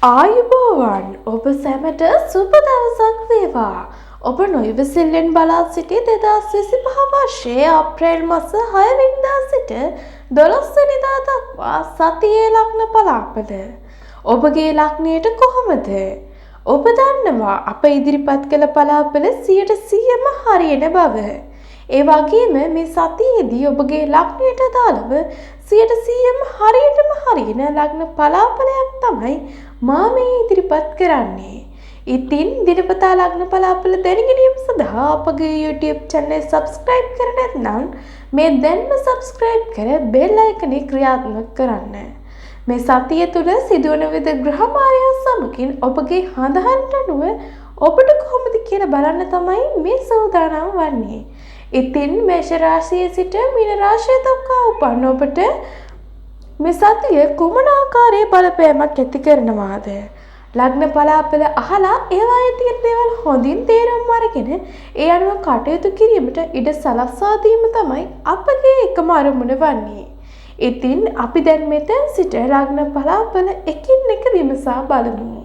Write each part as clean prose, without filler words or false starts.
ආයුබෝවන් ඔබ සැමට සුබ දවසක් වේවා. ඔබ නොයිවසිල්ලෙන් බලා සිටි 2025 වර්ෂයේ අප්‍රේල් මාස 6 වෙනිදා සිට 12 වෙනිදා දක්වා සතියේ ලග්න පලාපල. ඔබගේ ලග්නයට කොහොමද? ඔබ දන්නවා අප ඉදිරිපත් කළ පලාපල 100%ම හරියන බව. ඒ වගේම මේ සතියේදී ඔබගේ ලග්නයට අදාළව 100%ම හරියටම හරියන ලග්න පලාපලයක් තමයි මා මේ ඉදිරිපත් කරන්නේ. ඉතින් දිනපතා ලග්න පලාපල දැන ගැනීම සඳහා අපගේ YouTube channel subscribe කර නැත්නම් මේ දැන්ම subscribe කර bell icon ක්‍රියාත්මක කරන්න. මේ සතිය තුළ සිදුවන විවිධ ග්‍රහ මාර්ගයන් සමගින් ඔබගේ හඳහන්ට අනුව ඔබට කොහොමද කියලා බලන්න තමයි මේ සූදානම් වන්නේ. ඉතින් මේෂ රාශියේ සිට මීන රාශිය දක්වා උපන් ඔබට මේ සතිය කුමන ආකාරයේ බලපෑමක් ඇති කරනවාද? ලග්න පලාපල අහලා ඒවායේ තියෙන දේවල් හොඳින් තේරුම් අරගෙන ඒ අනුව කටයුතු කිරීමට ඉඩ සලස්වා දීම තමයි අපගේ එකම අරමුණ වන්නේ. ඉතින් අපි දැන් මෙතෙන් සිට ලග්න පලාපල එකින් එක විමසා බලමු.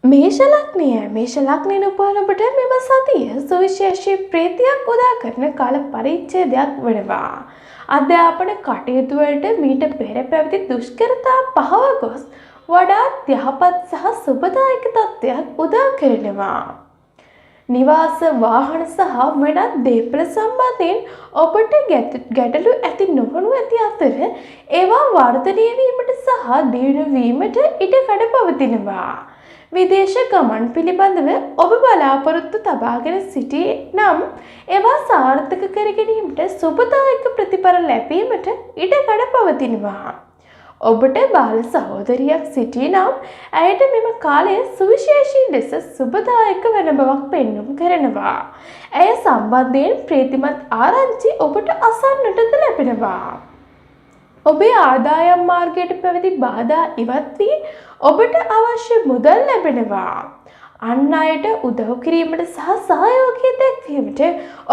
මේෂ ලග්නයෙන් උපන් ඔබට මෙම සතිය සුවිශේෂී ප්‍රීතියක් උදා කරන කාල පරිච්ඡේදයක් වෙනවා. අධ්‍යාපන කටයුතු වලට මීට පෙර පැවති දුෂ්කරතා පහව ගොස් වඩාත් යහපත් සහ සුබදායක තත්ත්වයක් උදා කරනවා. නිවාස වාහන සහ වෙනත් දේපල සම්බන්ධයෙන් ඔබට ගැටලු ඇති නොවනු ඇති අතර ඒවා වර්ධනය වීමට සහ දියුණු වීමට ඉඩකඩ පවතිනවා. විදේශ ගමන් පිළිබඳව ඔබ බලාපොරොත්තු තබාගෙන සිටි නම් ඒවා සාර්ථක කර ගැනීමට සුබදායක ප්‍රතිඵල ලැබීමට ඉඩකඩ පවතිනවා. ඔබට බාල සහෝදරියක් සිටි නම් ඇයට මෙම කාලය සුවිශේෂී ලෙස සුබදායක වන බවක් පෙන්නුම් කරනවා. ඇය සම්බන්ධයෙන් ප්‍රීතිමත් ආරංචි ඔබට අසන්නටද ලැබෙනවා. ඔබේ ආදායම් මාර්ගයට පැවති බාධා ඉවත් වී ඔබට අවශ්‍ය මුදල් ලැබෙනවා. අන් අයට උදව් කිරීමට සහ සහයෝගය දැක්වීමට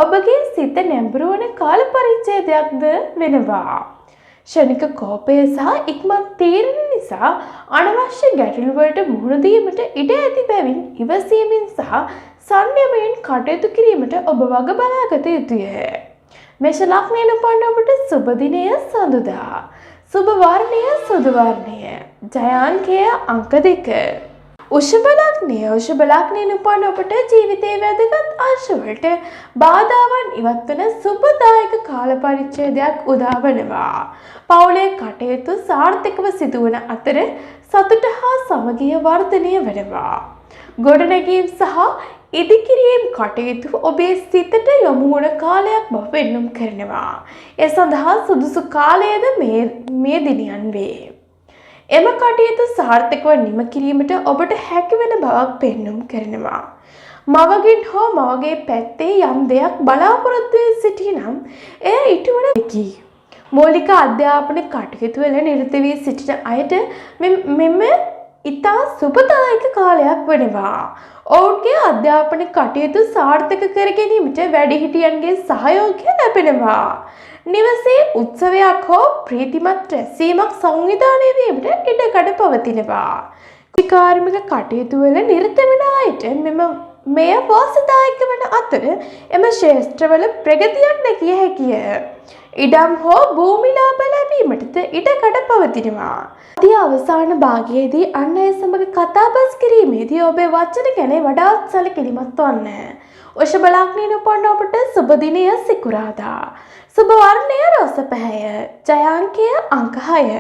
ඔබගේ සිත නැඹුරු වන කාල පරිච්ඡේදයක්ද වෙනවා. ක්ෂණික කෝපය සහ ඉක්මන් තීරණ නිසා අනවශ්‍ය ගැටලු වලට මුහුණ දීමට ඉඩ ඇති බැවින් ඉවසීමෙන් සහ සංයමයෙන් කටයුතු කිරීමට ඔබ වග බලාගත යුතුය. මේෂ ලග්නයෙන් උපන් ඔබට සුබ දිනය සඳුදා. සුබ වර්ණය සුදු වර්ණය. ජයාංකය අංක 2. වෘෂභ ලග්නයෙන් උපන් ඔබට ජීවිතයේ වැදගත් අංශවලට බාධාවන් ඉවත් වන සුබදායක කාල පරිච්ඡේදයක් උදා වෙනවා. පවුලේ කටයුතු සාර්ථකව සිදුවන අතර සතුට හා සමගිය වර්ධනය වෙනවා. ගොඩනැගීම් සහ ඉදිකිරීම් කටයුතු ඔබේ සිතට යොමු වන කාලයක් බව පෙන්නුම් කරනවා. ඒ සඳහා සුදුසු කාලයද මේ දිනයන් වේ. එම කටයුතු සාර්ථකව නිම කිරීමට ඔබට හැකිවන බවක් පෙන්නුම් කරනවා. මවගෙන් හෝ මවගේ පැත්තේ යම් දෙයක් බලාපොරොත්තු වී සිටිනම් එය ඉටුවන දෙකි. මූලික අධ්‍යාපන කටයුතු වල නිරත වී සිටින අයට මෙම ඉතා සුබදායක කාලයක් වෙනවා. ඔවුන්ගේ අධ්‍යාපන කටයුතු සාර්ථක කර ගැනීමට වැඩිහිටියන්ගේ සහයෝගය ලැබෙනවා. නිවසේ උත්සවයක් හෝ ප්‍රීතිමත් රැස්වීමක් සංවිධානය වීමට ඉඩකඩ පවතිනවා. කාර්මික කටයුතු වල නිරත වෙන අයට මෙය වාසිදායක වන අතර එම ක්ෂේත්‍රවල ප්‍රගතියක් දැකිය හැකිය. ඉඩම් හෝ භූමි ලාභ ලැබීමටද ඉඩකඩ පවතිනවා. අධ්‍ය අවසාන භාගයේදී අන් අය සමග කතාබස් කිරීමේදී ඔබේ වචන ගැන වඩාත් සැලකිලිමත් වන්න. වෘෂභ ලග්නයෙන් උපන් ඔබට සුබ දිනය සිකුරාදා. සුබ වර්ණය රෝස පැහැය. ජයාංකය අංක 6.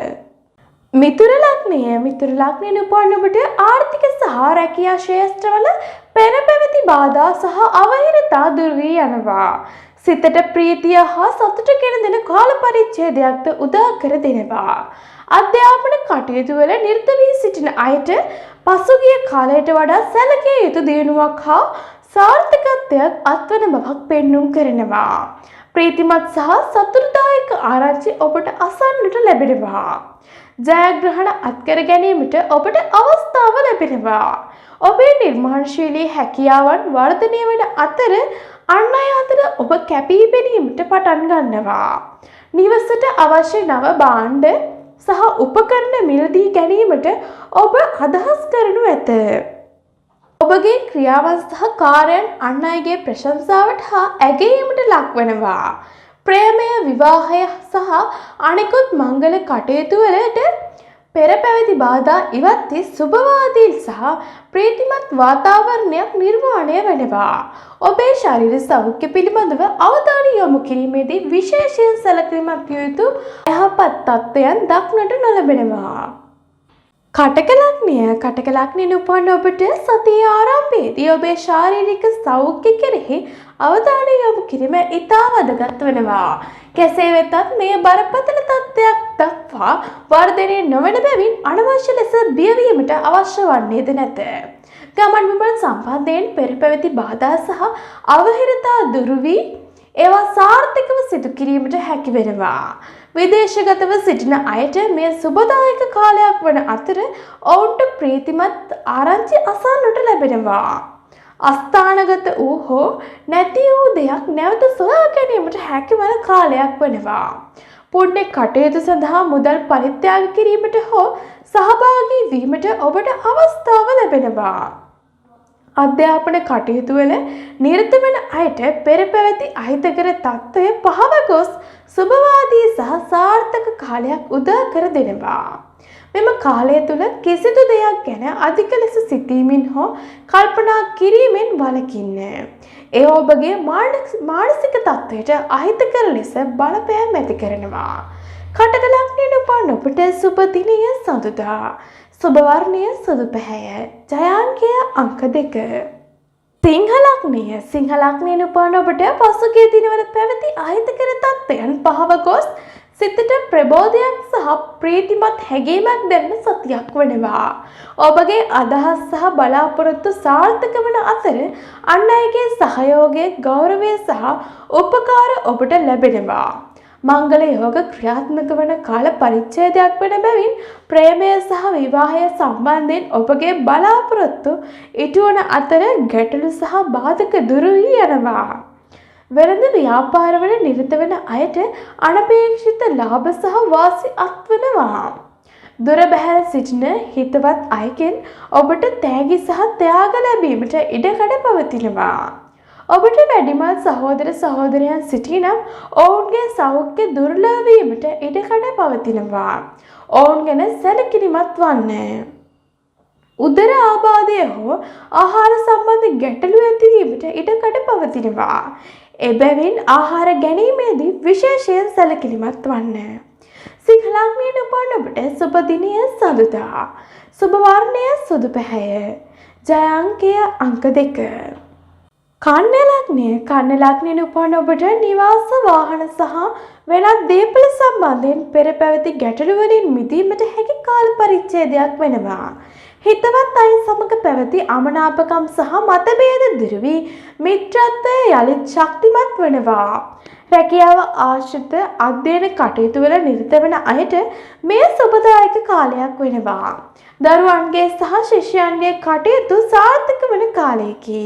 මිථුන ලග්නයෙන් උපන් ඔබට ආර්ථික සහ රැකියා ක්ෂේත්‍රවල පෙර පැවති බාධා සහ අවහිරතා දුරු වී යනවා. සිතට ප්‍රීතිය හා සතුට ගෙන දෙන කාල පරිච්ඡේදයක්ද උදා කර දෙනවා. අධ්‍යාපන කටයුතු වල නිරත වී සිටින අයට පසුගිය කාලයට වඩා සැලකිය යුතු දියුණුවක් හා සාර්ථකත්වයක් අත්වන බවක් පෙන්නුම් කරනවා. ප්‍රීතිමත් සහ සතුටුදායක ආරංචි ඔබට අසන්නට ලැබෙනවා. ජයග්‍රහණ අත්කර ගැනීමට ඔබට අවස්ථාව ලැබෙනවා. ඔබේ නිර්මාණශීලී හැකියාවන් වර්ධනය වන අතර අන් අය අතර ඔබ කැපී පෙනීමට පටන් ගන්නවා. නිවසට අවශ්‍ය නව භාණ්ඩ සහ උපකරණ මිලදී ගැනීමට ඔබ අදහස් කරනු ඇත. ඔබගේ ක්‍රියාවන් සහ කාර්යයන් අන් අයගේ ප්‍රශංසාවට හා ඇගයීමට ලක්වනවා. ප්‍රේමය, විවාහය සහ අනෙකුත් මංගල කටයුතු වලට පෙර පැවති බාධා ඉවත් වී සුභවාදී සහ ප්‍රීතිමත් වාතාවරණයක් නිර්මාණය වෙනවා. ඔබේ ශරීර සෞඛ්‍ය පිළිබඳව අවධානය යොමු කිරීමේදී විශේෂයෙන් සැලකිලිමත් විය යුතු යහපත් තත්ත්වයන් දක්නට නොලැබෙනවා. කටක ලග්නයෙන් උපන් ඔබට සතියේ ආරම්භයේදී ඔබේ ශාරීරික සෞඛ්‍ය කෙරෙහි අවධානය යොමු කිරීම ඉතා වැදගත් වෙනවා. කෙසේ වෙතත් මේ බරපතල තත්ත්වයක් දක්වා වර්ධනය නොවන බැවින් අනවශ්‍ය ලෙස බියවීමට අවශ්‍ය වන්නේද නැත. ගමන් බිමන් සම්බන්ධයෙන් පෙර පැවති බාධා සහ අවහිරතා දුරු වී ඒවා සාර්ථකව සිදු කිරීමට හැකි වෙනවා. විදේශගතව සිටින අයට මේ සුබදායක කාලයක් වන අතර ඔවුන්ට ප්‍රීතිමත් ආරංචි අසන්නට ලැබෙනවා. අස්ථානගත වූ හෝ නැති වූ දෙයක් නැවත සොයා ගැනීමට හැකිවන කාලයක් වනවා. පුණ්‍ය කටයුතු සඳහා මුදල් පරිත්‍යාග කිරීමට හෝ සහභාගී වීමට ඔබට අවස්ථාව ලැබෙනවා. අධ්‍යාපන කටයුතු වල නිරත වන අයට පෙර පැවති අහිතකර තත්ත්වය පහව ගොස් සුභවාදී සහ සාර්ථක කාලයක් උදා කර දෙනවා. මෙම කාලය තුළ කිසිදු දෙයක් ගැන අධික ලෙස සිතීමෙන් හෝ කල්පනා කිරීමෙන් වළකින්න. ඒ ඔබගේ මානසික තත්ත්වයට අහිතකර ලෙස බලපෑම් ඇති කරනවා. කටක ලග්නයෙන් උපන් ඔබට සුබ දිනය සඳුදා. සුබ වර්ණය සුදු පැහැය. ජයාංකය අංක 2. සිංහ ලග්නයෙන් උපන් ඔබට පසුගිය දිනවල පැවති අහිතකර තත්ත්වයන් පහව ගොස් සිතට ප්‍රබෝධයක් සහ ප්‍රීතිමත් හැඟීමක් දැනෙන සතියක් වෙනවා. ඔබගේ අදහස් සහ බලාපොරොත්තු සාර්ථක වන අතර අන් අයගේ සහයෝගය, ගෞරවය සහ උපකාර ඔබට ලැබෙනවා. මංගල යෝග ක්‍රියාත්මක වන කාල පරිච්ඡේදයක් වන බැවින් ප්‍රේමය සහ විවාහය සම්බන්ධයෙන් ඔබගේ බලාපොරොත්තු ඉටුවන අතර ගැටලු සහ බාධක දුරු වී යනවා. වෙළඳ ව්‍යාපාරවල නිරත වන අයට අනපේක්ෂිත ලාභ සහ වාසි අත්වනවා. දුර බැහැර සිටින හිතවත් අයගෙන් ඔබට තෑගි සහ ත්‍යාග ලැබීමට ඉඩකඩ පවතිනවා. ඔබට වැඩිමල් සහෝදර සහෝදරයන් සිටිනම් ඔවුන්ගේ සෞඛ්‍ය දුර්වල වීමට ඉඩකඩ පවතිනවා. ඔවුන් ගැන සැලකිලිමත් වන්න. උදර ආබාධය හෝ ආහාර සම්බන්ධ ගැටලු ඇතිවීමට ඉඩකඩ පවතිනවා. එබැවින් ආහාර ගැනීමේදී විශේෂයෙන් සැලකිලිමත් වන්න. සිංහ ලග්නයෙන් උපන් ඔබට සුබ දිනය සඳුදා. සුබ වර්ණය සුදු පැහැය. ජයාංකය අංක 2. කන්‍යා ලග්නයෙන් උපන් ඔබට නිවාස වාහන සහ වෙනත් දේපල සම්බන්ධයෙන් පෙර පැවති ගැටලු වලින් මිදීමට හැකි කාල පරිච්ඡේදයක් වෙනවා. හිතවත් අය සමග පැවති අමනාපකම් සහ මතභේද දුරු වී මිත්‍රත්වය යළිත් ශක්තිමත් වෙනවා. රැකියාව ආශ්‍රිත අධ්‍යයන කටයුතු වල නිරත වන අයට මේ සුබදායක කාලයක් වෙනවා. දරුවන්ගේ සහ ශිෂ්‍යයන්ගේ කටයුතු සාර්ථක වන කාලයකි.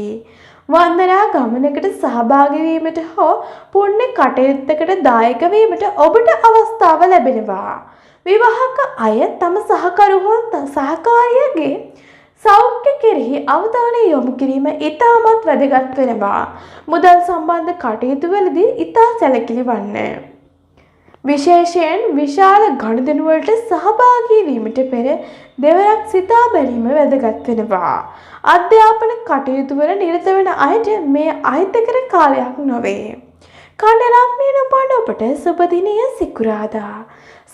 වන්දනා ගමනකට සහභාගී වීමට හෝ පුණ්‍ය කටයුත්තකට දායක වීමට ඔබට අවස්ථාව ලැබෙනවා. විවාහක අය තම සහකරු හෝ සහකාරියගේ සෞඛ්‍ය කෙරෙහි අවධානය යොමු කිරීම ඉතාමත් වැදගත් වෙනවා. මුදල් සම්බන්ධ කටයුතු වලදී ඉතා සැලකිලි වන්න. විශේෂයෙන් විශාල ගනුදෙනු වලට සහභාගී වීමට පෙර දෙවරක් සිතා බැලීම වැදගත් වෙනවා. අධ්‍යාපන කටයුතු වල නිරත වන අයට මේ අහිතකර කාලයක් නොවේ. කන්‍යා ලග්නයෙන් උපන් ඔබට සුබ දිනය සිකුරාදා.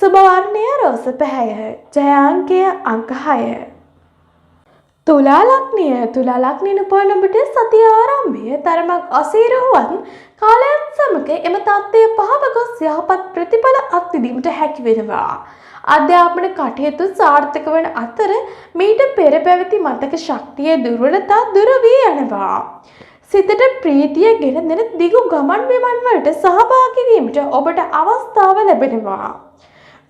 සුබ වර්ණය රෝස පැහැය. ජයාංකය අංක 6. තුලා ලග්නයෙන් උපන් ඔබට සතිය ආරම්භය තරමක් අසීරු වුවත් කාලයත් සමග එම තත්ත්වය පහව ගොස් යහපත් ප්‍රතිඵල අත්විඳීමට හැකි වෙනවා. අධ්‍යාපන කටයුතු සාර්ථක වන අතර මීට පෙර පැවති මතක ශක්තියේ දුර්වලතා දුරු වී යනවා. සිතට ප්‍රීතිය ගෙන දෙන දිගු ගමන් බිමන් වලට සහභාගී වීමට ඔබට අවස්ථාව ලැබෙනවා.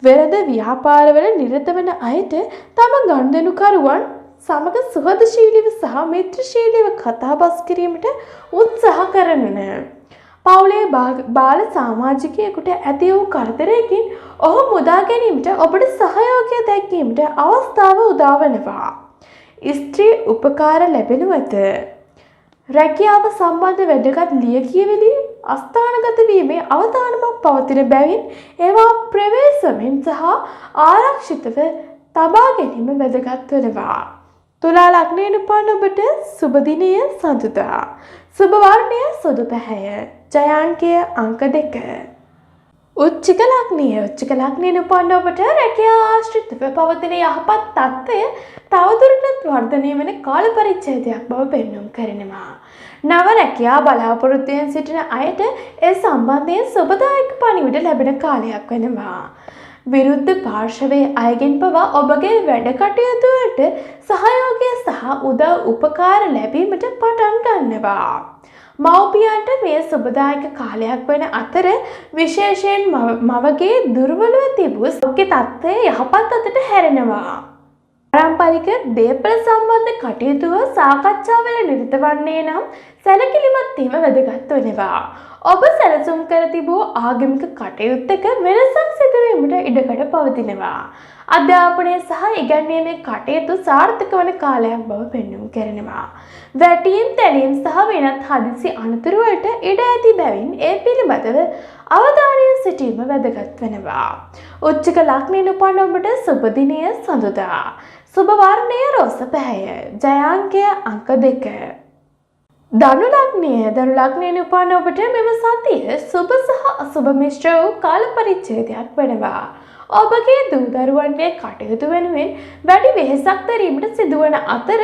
වෙළඳ ව්‍යාපාරවල නිරත වන අයට තම ගනුදෙනුකරුවන් සමග සුහදශීලීව සහ මිත්‍රශීලීව කතාබස් කිරීමට උත්සාහ කරන්න. පවුලේ බාල සමාජිකයෙකුට ඇති වූ කරදරයකින් ඔහු මුදා ගැනීමට ඔබට සහයෝගය දැක්වීමට අවස්ථාව උදා වනවා. ස්ත්‍රී උපකාර ලැබෙනු ඇත. රැකියාව සම්බන්ධ වැදගත් ලියකියවිලි අස්ථානගත වීමේ අවධානමක් පවතින බැවින් ඒවා ප්‍රවේශමෙන් සහ ආරක්ෂිතව තබා ගැනීම වැදගත් වෙනවා. තුලා ලග්නයෙන් උපන් ඔබට සුබ දිනය සඳුදා. සුබ වර්ණය සුදු පැහැය. ජය අංකය අංක 2. උච්චික ලග්නය. උච්චික ලග්නයෙන් උපන් ඔබට රැකියාව ආශ්‍රිතව පවතින යහපත් තත්ත්වය තවදුරටත් වර්ධනය වන කාල පරිච්ඡේදයක් බව පෙන්වුම් කරනවා. නව රැකියාව බලාපොරොත්තුවෙන් සිටින අයට ඒ සම්බන්ධයෙන් සුබදායක පණිවිඩ ලැබෙන කාලයක් වෙනවා. විරුද්ධ පාර්ශවයේ අයගෙන් පවා ඔබගේ වැඩ කටයුතු වලට සහයෝගය සහ උදව් උපකාර ලැබීමට පටන් ගන්නවා. මව්පියන්ට මේ සුබදායක කාලයක් වන අතර විශේෂයෙන් මවගේ දුර්වලව තිබූ සෞඛ්‍ය තත්ත්වය යහපත් අතට හැරෙනවා. පාරම්පරික දේපල සම්බන්ධ කටයුතු සාකච්ඡාවල නිරත වන්නේ නම් සැලකිලිමත් වීම වැදගත් වෙනවා. ඔබ සැලසුම් කර තිබූ ආගමික කටයුත්තක වෙනසක් සිදුවීමට ඉඩකඩ පවතිනවා. අධ්‍යාපනය සහ ඉගැන්වීමේ කටයුතු සාර්ථක වන කාලයක් බව පෙන්වුම් කරනවා. වැටීම් තැනීම් සහ වෙනත් හදිසි අනතුරු වලට ඉඩ ඇති බැවින් ඒ පිළිබඳව අවධානයෙන් සිටීම වැදගත් වෙනවා. උච්චික ලග්නයෙන් උපන් ඔබට සුබ දිනය සඳුදා. සුබ වර්ණය රෝස පැහැය. ජය අංකය අංක 2. ධනු ලග්නය. ධනු ලග්නයෙන් උපන් ඔබට මෙම සතිය සුබ සහ අසුබ මිශ්‍ර වූ කාල පරිච්ඡේදයක් වෙනවා. ඔබගේ දූ දරුවන්ගේ කටයුතු වෙනුවෙන් වැඩි වෙහෙසක් දැරීමට සිදුවන අතර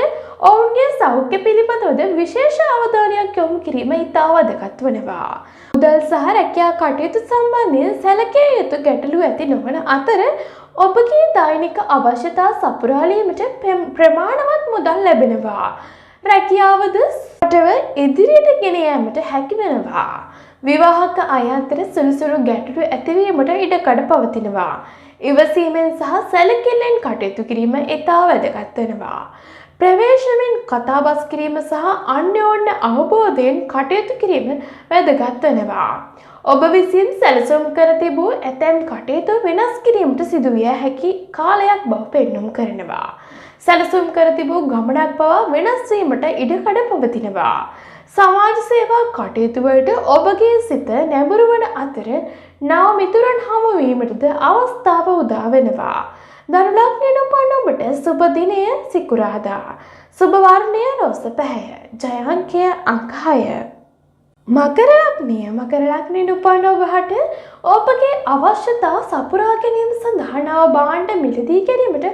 ඔවුන්ගේ සෞඛ්‍ය පිළිබඳවද විශේෂ අවධානයක් යොමු කිරීම ඉතා වැදගත් වෙනවා. මුදල් සහ රැකියා කටයුතු සම්බන්ධයෙන් සැලකිය යුතු ගැටලු ඇති නොවන අතර ඔබගේ දෛනික අවශ්‍යතා සපුරාලීමට ප්‍රමාණවත් මුදල් ලැබෙනවා. රැකියාවද රටව ඉදිරියට ගෙන යාමට හැකි වෙනවා. විවාහක අය අතර සුළුසුළු ගැටලු ඇතිවීමට ඉඩකඩ පවතිනවා. ඉවසීමෙන් සහ සැලකිල්ලෙන් කටයුතු කිරීම ඉතා වැදගත් වෙනවා. ප්‍රවේශමෙන් කතාබස් කිරීම සහ අන්‍යෝන්‍ය අවබෝධයෙන් කටයුතු කිරීම වැදගත් වෙනවා. ඔබ විසින් සැලසුම් කර තිබූ ඇතැම් කටයුතු වෙනස් කිරීමට සිදුවිය හැකි කාලයක් බව පෙන්නුම් කරනවා. සැලසුම් කර තිබූ ගමනක් පවා වෙනස් වීමට ඉඩකඩ පවතිනවා. සමාජ සේවා කටයුතු වලට ඔබගේ සිත නැඹුරු වන අතර නව මිතුරන් හමු වීමටද අවස්ථාව උදා වෙනවා. ධනු ලග්නයෙන් උපන් ඔබට සුබ දිනය සිකුරාදා. සුබ වර්ණය රෝස පැහැය. ජය අංකය අංක 6. මකර ලග්නය. මකර ලග්නයෙන් උපන් ඔබට ඔබගේ අවශ්‍යතා සපුරා ගැනීම සඳහා නව භාණ්ඩ මිලදී ගැනීමට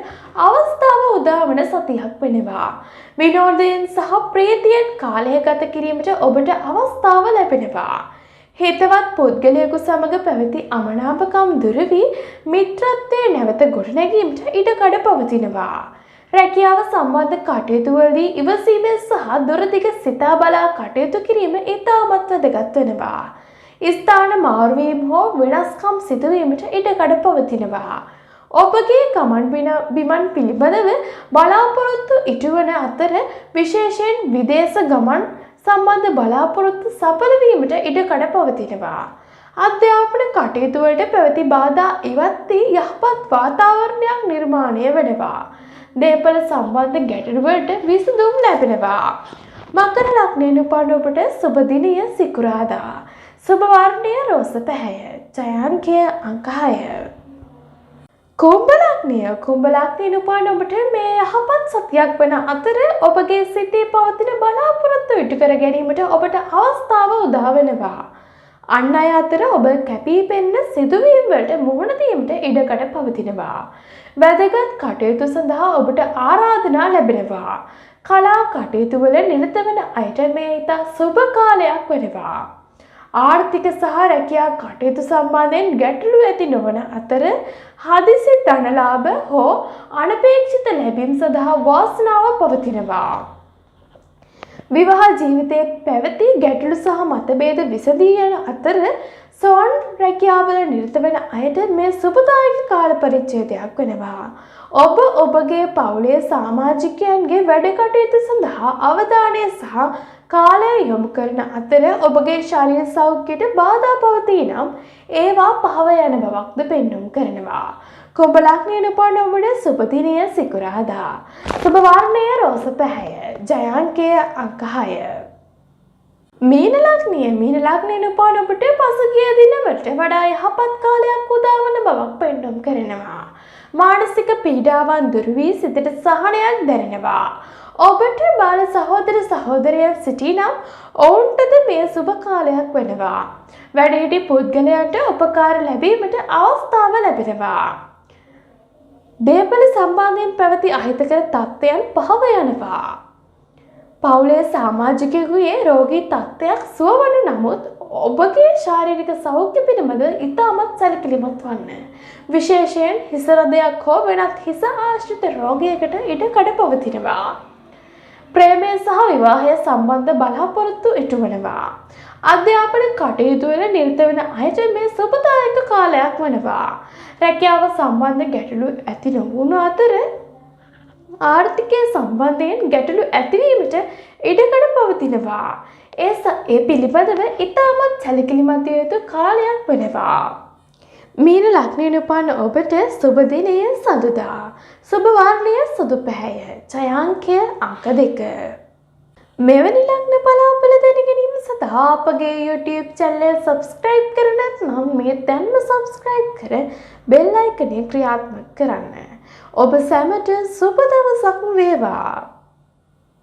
අවස්ථාව උදා වන සතියක් වෙනවා. විනෝදයෙන් සහ ප්‍රීතියෙන් කාලය ගත කිරීමට ඔබට අවස්ථාව ලැබෙනවා. හිතවත් පුද්ගලයෙකු සමග පැවති අමනාපකම් දුර වී මිත්‍රත්වයේ නැවත ගොඩනැගීමට ඉඩකඩ පවතිනවා. රැකියාව සම්බන්ධ කටයුතු වලදී ඉවසීමෙන් සහ දුරදිග සිතා බලා කටයුතු කිරීම ඉතාමත් වැදගත් වෙනවා. ස්ථාන මාරුවීම හෝ වෙනස්කම් සිදුවීමට ඉඩකඩ පවතිනවා. ඔබගේ ගමන් බිමන් පිළිබඳව බලාපොරොත්තු ඉටුවන අතර විශේෂයෙන් විදේශ ගමන් සම්බන්ධ බලාපොරොත්තු සඵල වීමට ඉඩකඩ පවතිනවා. අධ්‍යාපන කටයුතු වලට පැවති බාධා ඉවත් වී යහපත් වාතාවරණයක් නිර්මාණය වෙනවා. දේපල සම්බන්ධ ගැටලු වලට විසඳුම් ලැබෙනවා. මකර ලග්නයෙන් උපන් ඔබට සුබ දිනය සිකුරාදා. සුබ වර්ණය රෝස පැහැය. ජය අංකය අංක 6. කුම්භ ලග්නය. කුම්භ ලග්නයෙන් උපන් ඔබට මේ යහපත් සතියක් වන අතර ඔබගේ සිතේ පවතින බලාපොරොත්තු ඉටු කර ගැනීමට ඔබට අවස්ථාව උදා වෙනවා. අන් අය අතර ඔබ කැපී පෙනෙන සිදුවීම් වලට මුහුණ දීමට ඉඩකඩ පවතිනවා. වැදගත් කටයුතු සඳහා ඔබට ආරාධනා ලැබෙනවා. කලා කටයුතු වල නිරත වන අයට මේ ඉතා සුබ කාලයක් වෙනවා. ආර්ථික සහ රැකියා කටයුතු සම්බන්ධයෙන් ගැටලු ඇති නොවන අතර හදිසි ධනලාභ හෝ අනපේක්ෂිත ලැබීම් සඳහා වාසනාව පවතිනවා. විවාහ ජීවිතයේ පැවති ගැටලු සහ මතභේද විසඳී යන අතර සොන් රැකියාවල නිරත වන අයට මේ සුබදායක කාල පරිච්ඡේදයක් වෙනවා. ඔබ ඔබගේ පවුලේ සමාජිකයන්ගේ වැඩ කටයුතු සඳහා අවධානය සහ කාලය යොමු කරන අතර ඔබගේ ශරීර සෞඛ්‍යයට බාධා පවතී නම් ඒවා පහව යන බවක්ද පෙන්නුම් කරනවා. කුම්භ ලග්නයෙන් උපන් ඔබට සුබ දිනය සිකුරාදා. සුබ වර්ණය රෝස පැහැය. ජයාංකය අංක 6. මීන ලග්නයෙන් උපන් ඔබට පසුගිය දිනවලට වඩා යහපත් කාලයක් උදා වන බවක් පෙන්නුම් කරනවා. මානසික පීඩාවන් දුරු වී සිතට සහනයක් දැනෙනවා. ඔබට බාල සහෝදර සහෝදරයන් සිටිනම් ඔවුන්ටද මෙය සුබ කාලයක් වෙනවා. වැඩිහිටි පුද්ගලයන්ට උපකාර ලැබීමට අවස්ථාව ලැබෙනවා. දේපල සම්බන්ධයෙන් පැවති අහිතකර තත්ත්වයන් පහව යනවා. පවුලේ සමාජිකයෙකුගේ රෝගී තත්ත්වයක් සුව වන නමුත් ඔබගේ ශාරීරික සෞඛ්‍ය පිළිබඳ ඉතාමත් සැලකිලිමත් වන්න. විශේෂයෙන් හිස රදයක් හෝ වෙනත් හිස ආශ්‍රිත රෝගයකට ඉඩකඩ පවතිනවා. ප්‍රේමය සහ විවාහය සම්බන්ධ බලාපොරොත්තු ඉටු වනවා. අධ්‍යාපන කටයුතු වල නිරත වෙන අයට මේ සුබදායක කාලයක් වනවා. රැකියාව සම්බන්ධ ගැටලු ඇති නොවුණු අතර ආර්ථිකය සම්බන්ධයෙන් ගැටලු ඇතිවීමට ඉඩකඩ පවතිනවා. ඒ පිළිබඳව ඉතාමත් සැලකිලිමත් යුතු කාලයක් වෙනවා. මීන ලග්නයෙන් උපන් ඔබට සුබ දිනය සඳුදා. සුබ වර්ණය සුදු පැහැය. ජයාංකය අංක 2. මෙවැනි ලග්න බලාපොළ දැන ගැනීම සඳහා අපගේ YouTube channel subscribe කර නැත්නම් මේ දැන්ම subscribe කර bell icon ක්‍රියාත්මක කරන්න. ඔබ සැමට සුබ දවසක් වේවා.